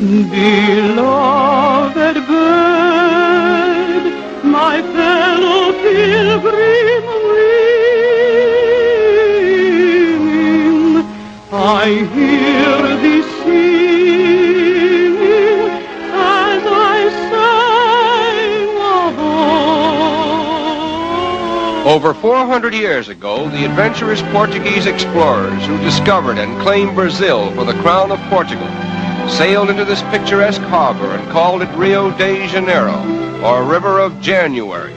Beloved bird, my fellow pilgrim ringing, I hear thee singing as I sang of old. Over 400 years ago, the adventurous Portuguese explorers who discovered and claimed Brazil for the crown of Portugal sailed into this picturesque harbor and called it Rio de Janeiro, or River of January,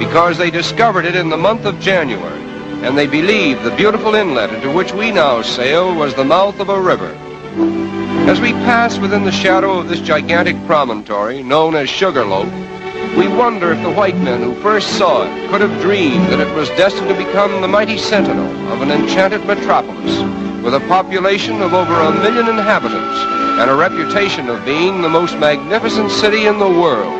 because they discovered it in the month of January, and they believed the beautiful inlet into which we now sail was the mouth of a river. As we pass within the shadow of this gigantic promontory, known as Sugarloaf, we wonder if the white men who first saw it could have dreamed that it was destined to become the mighty sentinel of an enchanted metropolis with a population of over 1 million inhabitants and a reputation of being the most magnificent city in the world.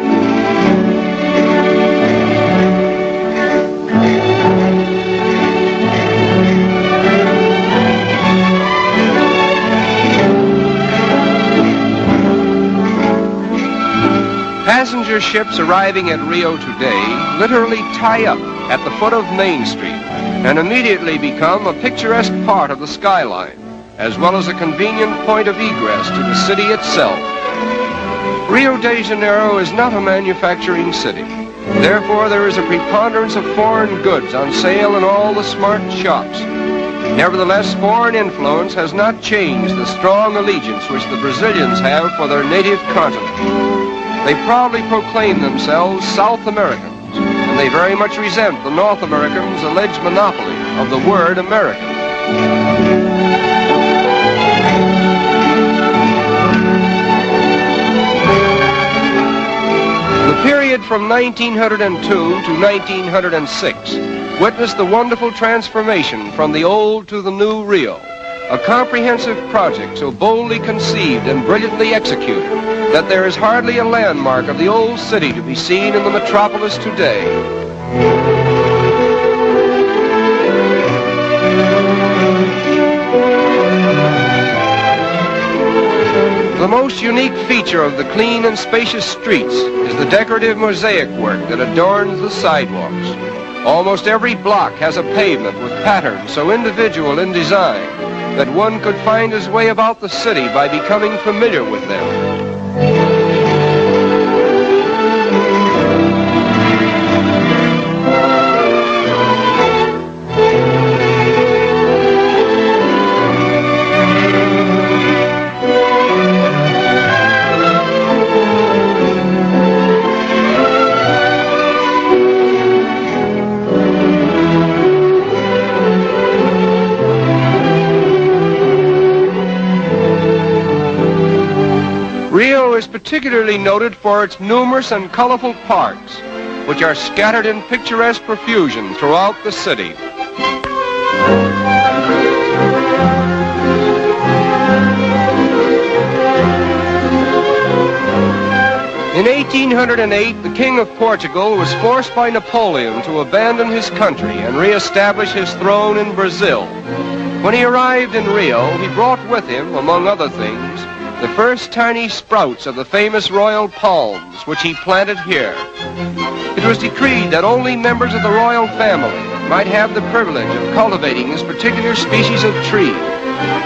Passenger ships arriving at Rio today literally tie up at the foot of Main Street and immediately become a picturesque part of the skyline, as well as a convenient point of egress to the city itself. Rio de Janeiro is not a manufacturing city. Therefore, there is a preponderance of foreign goods on sale in all the smart shops. Nevertheless, foreign influence has not changed the strong allegiance which the Brazilians have for their native continent. They proudly proclaim themselves South Americans, and they very much resent the North Americans' alleged monopoly of the word American. The period from 1902 to 1906 witnessed the wonderful transformation from the old to the new Rio, a comprehensive project so boldly conceived and brilliantly executed that there is hardly a landmark of the old city to be seen in the metropolis today. The most unique feature of the clean and spacious streets is the decorative mosaic work that adorns the sidewalks. Almost every block has a pavement with patterns so individual in design that one could find his way about the city by becoming familiar with them. Rio is particularly noted for its numerous and colorful parks, which are scattered in picturesque profusion throughout the city. In 1808, the King of Portugal was forced by Napoleon to abandon his country and re-establish his throne in Brazil. When he arrived in Rio, he brought with him, among other things, the first tiny sprouts of the famous royal palms, which he planted here. It was decreed that only members of the royal family might have the privilege of cultivating this particular species of tree.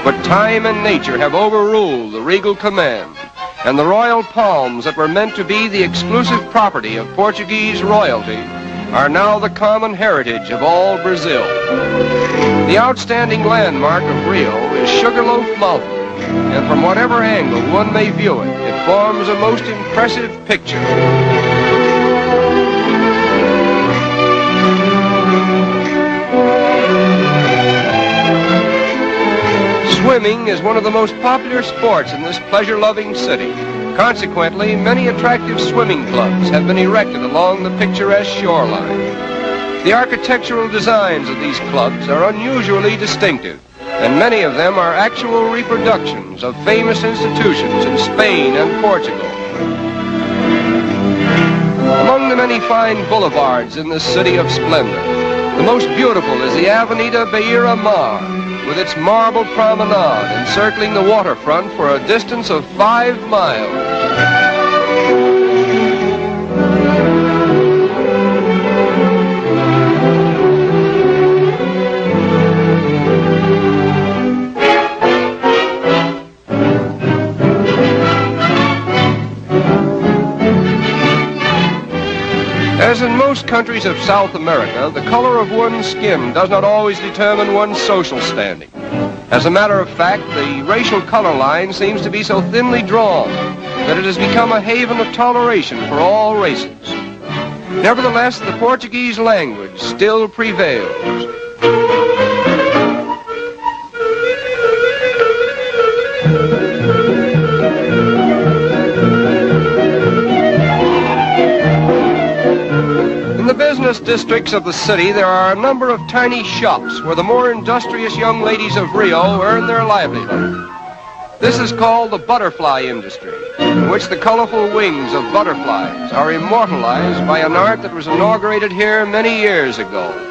But time and nature have overruled the regal command, and the royal palms that were meant to be the exclusive property of Portuguese royalty are now the common heritage of all Brazil. The outstanding landmark of Rio is Sugarloaf Mountain, and from whatever angle one may view it, it forms a most impressive picture. Swimming is one of the most popular sports in this pleasure-loving city. Consequently, many attractive swimming clubs have been erected along the picturesque shoreline. The architectural designs of these clubs are unusually distinctive, and many of them are actual reproductions of famous institutions in Spain and Portugal. Among the many fine boulevards in this city of splendor, the most beautiful is the Avenida Beira Mar, with its marble promenade encircling the waterfront for a distance of 5 miles. As in most countries of South America, the color of one's skin does not always determine one's social standing. As a matter of fact, the racial color line seems to be so thinly drawn that it has become a haven of toleration for all races. Nevertheless, the Portuguese language still prevails. In the business districts of the city, there are a number of tiny shops where the more industrious young ladies of Rio earn their livelihood. This is called the butterfly industry, in which the colorful wings of butterflies are immortalized by an art that was inaugurated here many years ago.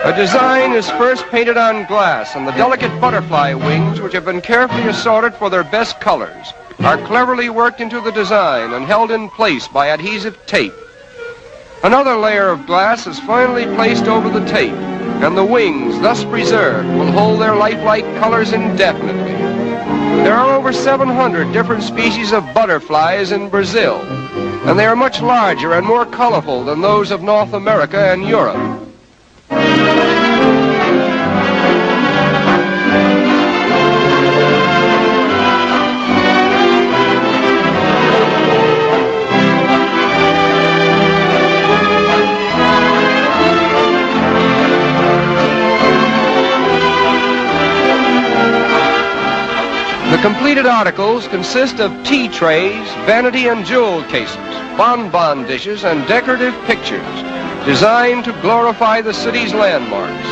A design is first painted on glass, and the delicate butterfly wings, which have been carefully assorted for their best colors, are cleverly worked into the design and held in place by adhesive tape. Another layer of glass is finally placed over the tape, and the wings, thus preserved, will hold their lifelike colors indefinitely. There are over 700 different species of butterflies in Brazil, and they are much larger and more colorful than those of North America and Europe. The completed articles consist of tea trays, vanity and jewel cases, bonbon dishes, and decorative pictures designed to glorify the city's landmarks.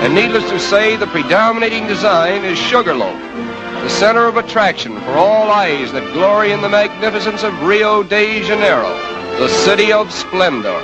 And needless to say, the predominating design is Sugarloaf, the center of attraction for all eyes that glory in the magnificence of Rio de Janeiro, the city of splendor.